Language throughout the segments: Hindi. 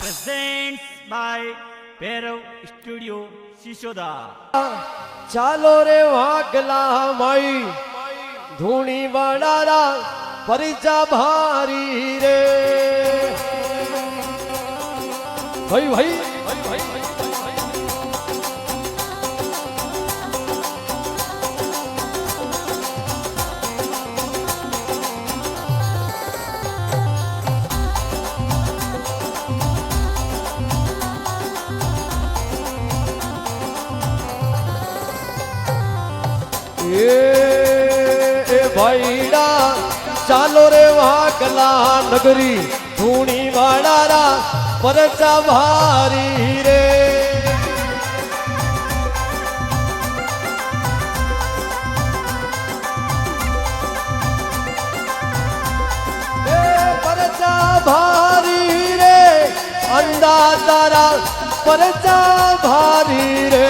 presents by Bhairav Studio Shishoda. ચાલો રે વાગલા માઈ ધૂણી વાડારા પરિચા ભારી રે ભાઈ ભાઈ એ ભાઈડા ચાલો રે વાકલા નગરી ધૂણી વાડારા પરચા ભારી રે પરચા ભારી રે અંદાજ તારા પરચા ભારી રે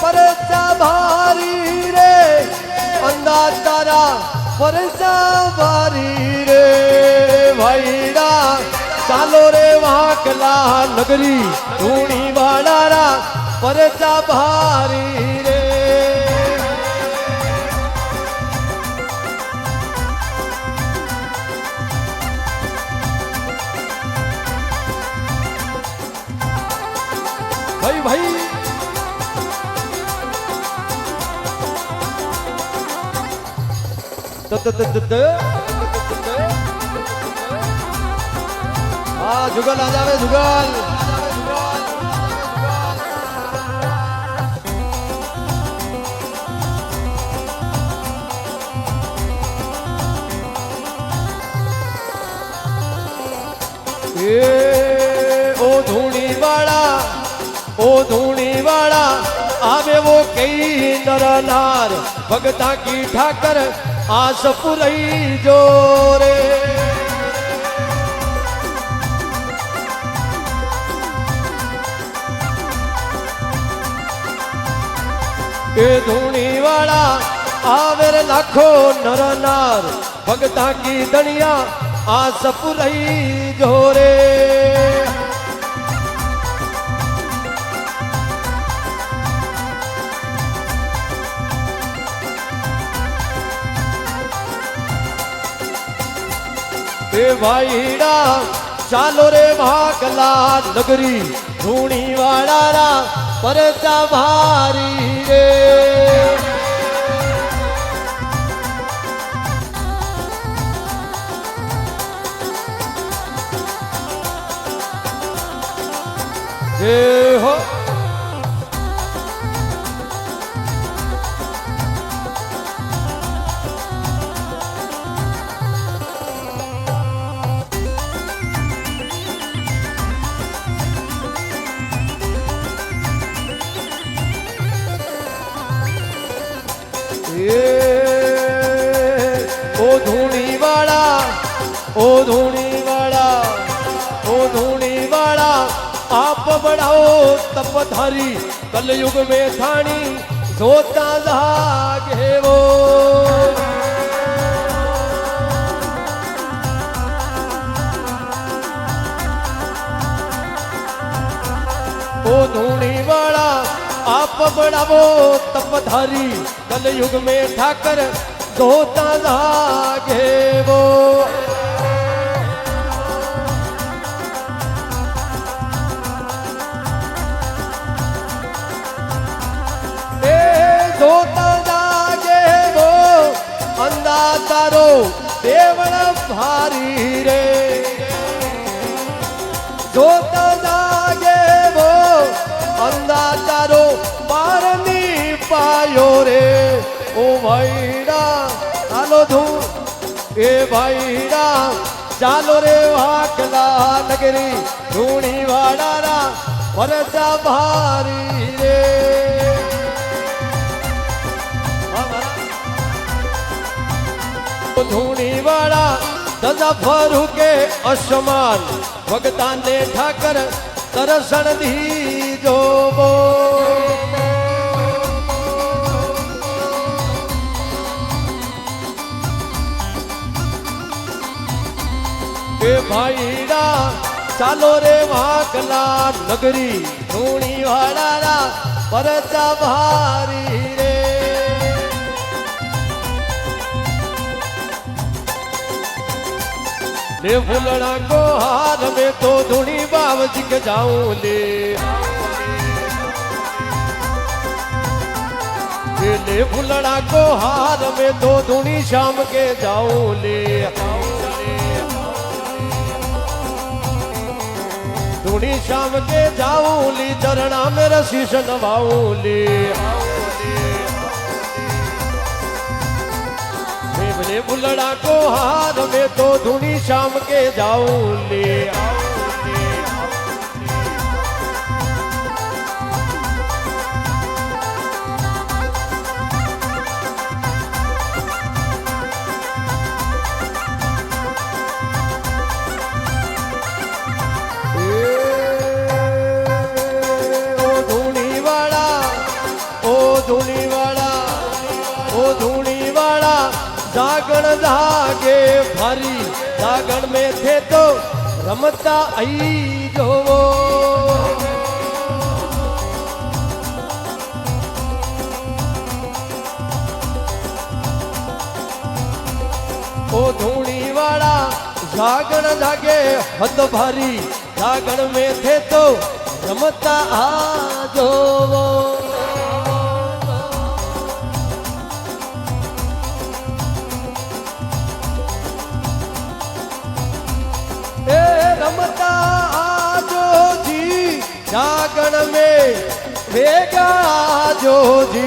પરચા ભારી રે અંદાજ તારા પરચા ભારી રે ભાઈડા ચાલો રે વાકલા નગરી ધૂણી વાડારા પરચા ભારી રે ભાઈ ભાઈ हाँ जुगल आ जावे जुगल ओ धूणी वाला आवे वो कई नर नार भगता की ठाकर आस पुरई जोरे ए धूणी वाला आवेर लाखों नर नार भगता की दनिया आस पुरई जोरे ए भाईड़ा चालो रे भागला नगरी धूणी वाडारा परचा भारी रे जय हो ओ धूणी वाला ओ धूणी वाला ओ धूणी वाला आप बढ़ाओ तपधारी कलयुग में थानी जोता जागे वो ओ धूणी वाला आप बढ़ावो तपधारी कलयुग में ठाकर धोता जागे वो ए धोता जागे वो अंदाज तारो देवण भारी रे धोता जागे वो अंदाज तारो पारनी पायो रे ओ भाईड़ा चालो धू ए भाईड़ा चालो रे वाकला नगरी धूणी वाडारा परचा भारी रे धूणी वाड़ा दजा फरू के असमान भगता ने ठाकर तरसण दी जो वो એ ભાઈડા ચાલો રે વાંકલા નગરી ધૂણી વાળા પરચા ભારી રે ले फुलड़ा को हार में तो धुनी बाव दिख जाऊं ले फुलड़ा को हार में तो धुनी शाम के जाऊं ले धुनी शाम के जाऊं ली चरणा मेरा शीश नवाऊं ले ले बुलड़ा को हार में तो धुनी शाम के जाऊं ले ओ धुनी वाला ओ धुनी वाला ओ धुनी वाला जागण जागे भारी जागण में थे तो रमता आई जोवो ओ धूणी वाला जागण जागे हद भारी जागण में थे तो रमता आ जोवो रमता आजो जी जागण में वेगा आजो जी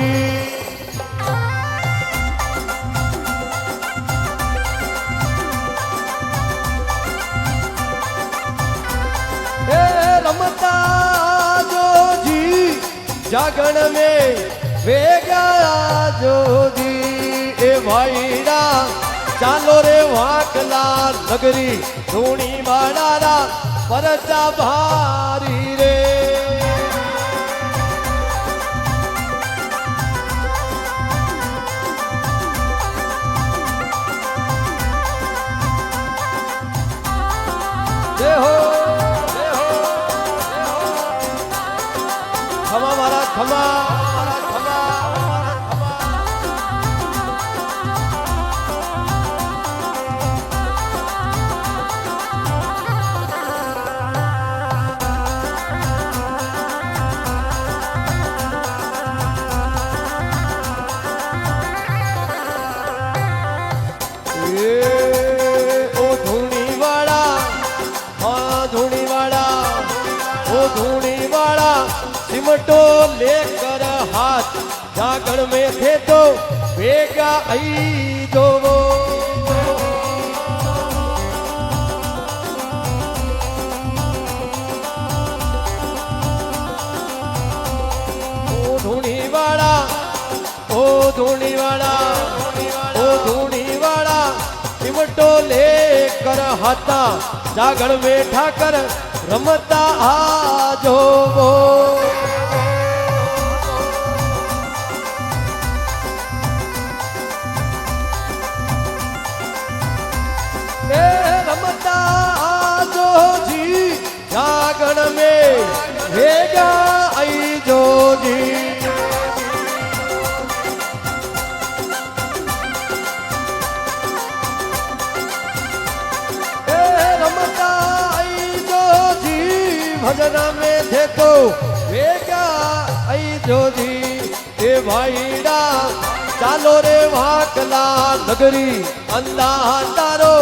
रमता आजो जी जागण में वेगा आजो जी ए भाईड़ा चालो रे वाकला नगरी धूणी वाला परचा भारी रे देहो खमा मारा खमा सिमटो लेकर हाथ जागण में थे तो बेगा आई जोवो ओ धूणी वाला ओ धूणी वाला ओ धूणी वाला सिमटो लेकर हाथा जागण में ठाकर रमता आ जोवो रमता आजो जी जागण में वेगा आई जो जी रमता आई जो जी भजन में थे तो वेगा आई जो जी ए भाईड़ा चालो रे वाकला नगरी अंधा तारो